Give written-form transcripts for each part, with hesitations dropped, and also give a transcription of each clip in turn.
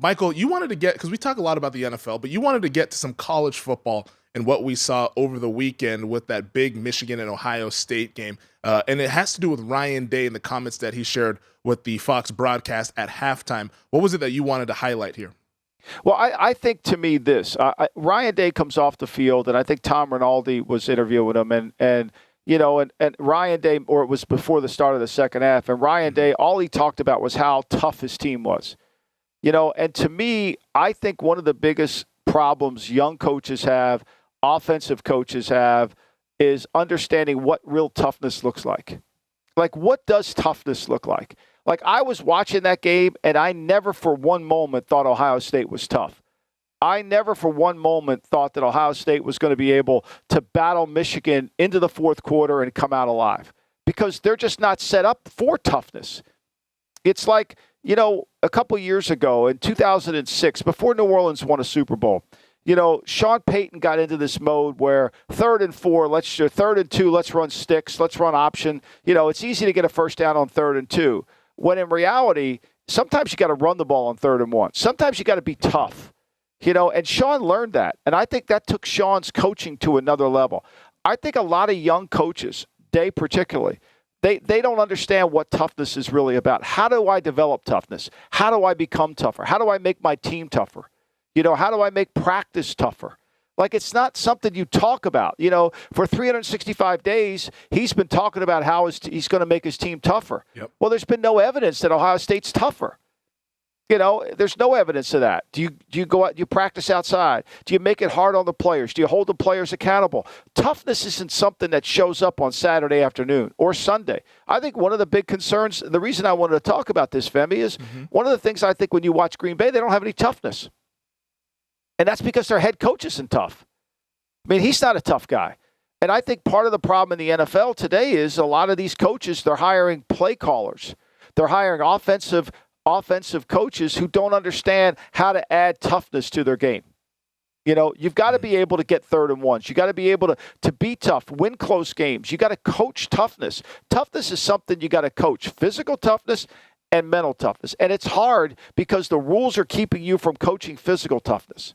Michael, you wanted to get, because we talk a lot about the NFL, but you wanted to get to some college football and what we saw over the weekend with that big Michigan and Ohio State game. And it has to do with Ryan Day and the comments that he shared with the Fox broadcast at halftime. What was it that you wanted to highlight here? Well, I think to me Ryan Day comes off the field, and I think Tom Rinaldi was interviewing him, and Ryan Day, or it was before the start of the second half, and Ryan Day, all he talked about was how tough his team was. And to me, I think one of the biggest problems young coaches have, offensive coaches have, is understanding what real toughness looks like. Like, what does toughness look like? Like, I was watching that game, and I never for one moment thought Ohio State was tough. I never for one moment thought that Ohio State was going to be able to battle Michigan into the fourth quarter and come out alive, because they're just not set up for toughness. It's like, a couple years ago in 2006, before New Orleans won a Super Bowl, Sean Payton got into this mode where 3rd and 4, 3rd and 2, let's run sticks, let's run option. It's easy to get a first down on 3rd and 2. When in reality, sometimes you got to run the ball on 3rd and 1. Sometimes you got to be tough, and Sean learned that. And I think that took Sean's coaching to another level. I think a lot of young coaches, Day particularly, they don't understand what toughness is really about. How do I develop toughness? How do I become tougher? How do I make my team tougher? How do I make practice tougher? Like, it's not something you talk about. For 365 days, he's been talking about how he's going to make his team tougher. Yep. Well, there's been no evidence that Ohio State's tougher. There's no evidence of that. Do you go out, do you practice outside? Do you make it hard on the players? Do you hold the players accountable? Toughness isn't something that shows up on Saturday afternoon or Sunday. I think one of the big concerns, the reason I wanted to talk about this, Femi, is one of the things I think when you watch Green Bay, they don't have any toughness. And that's because their head coach isn't tough. I mean, he's not a tough guy. And I think part of the problem in the NFL today is a lot of these coaches, they're hiring play callers. They're hiring offensive coaches who don't understand how to add toughness to their game. You've got to be able to get 3rd and 1s. You got to be able to be tough, win close games. You got to coach toughness. Toughness is something you got to coach. Physical toughness and mental toughness. And it's hard because the rules are keeping you from coaching physical toughness.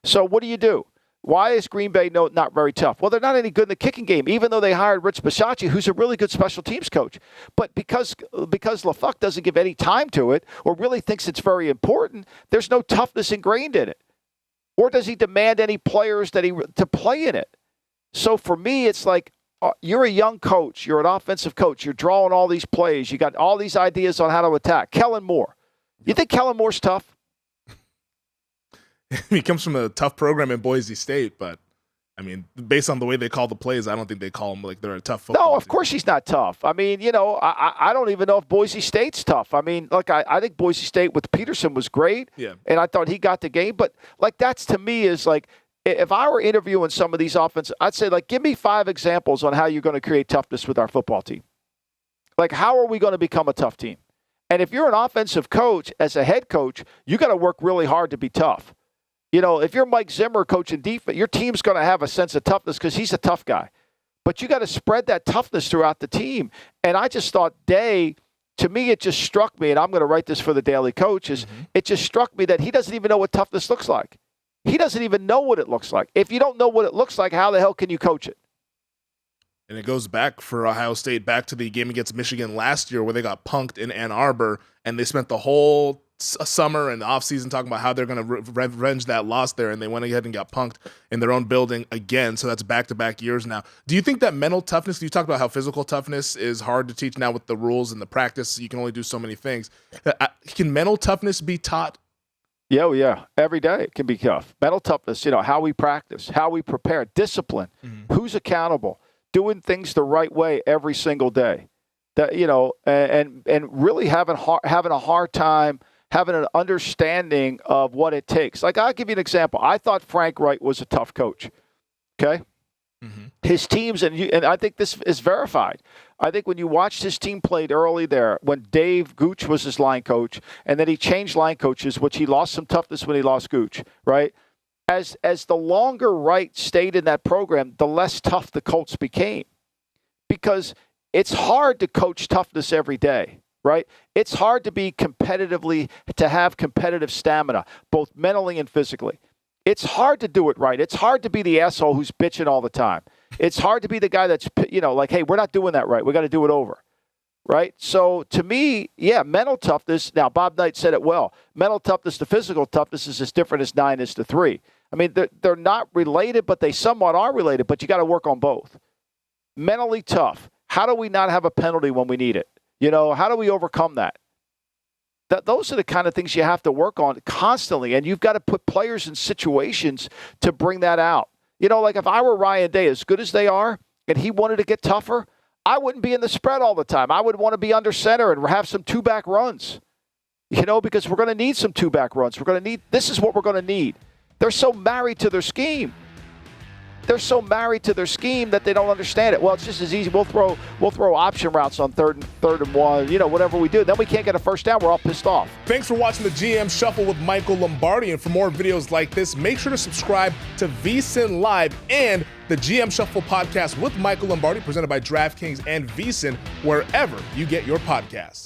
So what do? Why is Green Bay not very tough? Well, they're not any good in the kicking game, even though they hired Rich Bisaccia, who's a really good special teams coach. But because LaFuck doesn't give any time to it or really thinks it's very important, there's no toughness ingrained in it. Or does he demand any players to play in it? So for me, it's like, you're a young coach. You're an offensive coach. You're drawing all these plays. You got all these ideas on how to attack. Kellen Moore. You think Kellen Moore's tough? He comes from a tough program in Boise State, but I mean, based on the way they call the plays, I don't think they call them like they're a tough football No, of team. course he's not tough. I mean, I don't even know if Boise State's tough. I mean, look, I think Boise State with Peterson was great, and I thought he got the game. But, that's to me is like, if I were interviewing some of these offenses, I'd say, give me 5 examples on how you're going to create toughness with our football team. Like, how are we going to become a tough team? And if you're an offensive coach, as a head coach, you got to work really hard to be tough. If you're Mike Zimmer coaching defense, your team's going to have a sense of toughness because he's a tough guy. But you got to spread that toughness throughout the team. And I just thought Day, to me, it just struck me, and I'm going to write this for the Daily Coach, it just struck me that he doesn't even know what toughness looks like. He doesn't even know what it looks like. If you don't know what it looks like, how the hell can you coach it? And it goes back for Ohio State, back to the game against Michigan last year where they got punked in Ann Arbor, and they spent the whole summer and the offseason talking about how they're going to revenge that loss there, and they went ahead and got punked in their own building again. So that's back-to-back years now. Do you think that mental toughness, you talked about how physical toughness is hard to teach now with the rules and the practice, you can only do so many things. Can mental toughness be taught? Yeah. Every day it can be tough. Mental toughness, how we practice, how we prepare, discipline, who's accountable, doing things the right way every single day. That and really having a hard time having an understanding of what it takes. Like, I'll give you an example. I thought Frank Wright was a tough coach. Okay? His teams, and I think this is verified. I think when you watched his team played early there, when Dave Gooch was his line coach, and then he changed line coaches, which he lost some toughness when he lost Gooch, right? As the longer Wright stayed in that program, the less tough the Colts became. Because it's hard to coach toughness every day. right? It's hard to have competitive stamina, both mentally and physically. It's hard to do it right. It's hard to be the asshole who's bitching all the time. It's hard to be the guy that's, like, hey, we're not doing that right. We got to do it over, right? So to me, yeah, mental toughness. Now, Bob Knight said it well. Mental toughness to physical toughness is as different as 9 is to 3. I mean, they're not related, but they somewhat are related, but you got to work on both. Mentally tough. How do we not have a penalty when we need it? How do we overcome that? Those are the kind of things you have to work on constantly, and you've got to put players in situations to bring that out. Like if I were Ryan Day, as good as they are, and he wanted to get tougher, I wouldn't be in the spread all the time. I would want to be under center and have some two-back runs, because we're going to need some two-back runs. This is what we're going to need. They're so married to their scheme. They're so married to their scheme that they don't understand it. Well, it's just as easy. We'll throw option routes on third and one, whatever we do. Then we can't get a first down. We're all pissed off. Thanks for watching the GM Shuffle with Michael Lombardi. And for more videos like this, make sure to subscribe to VSiN Live and the GM Shuffle podcast with Michael Lombardi, presented by DraftKings and VSiN, wherever you get your podcasts.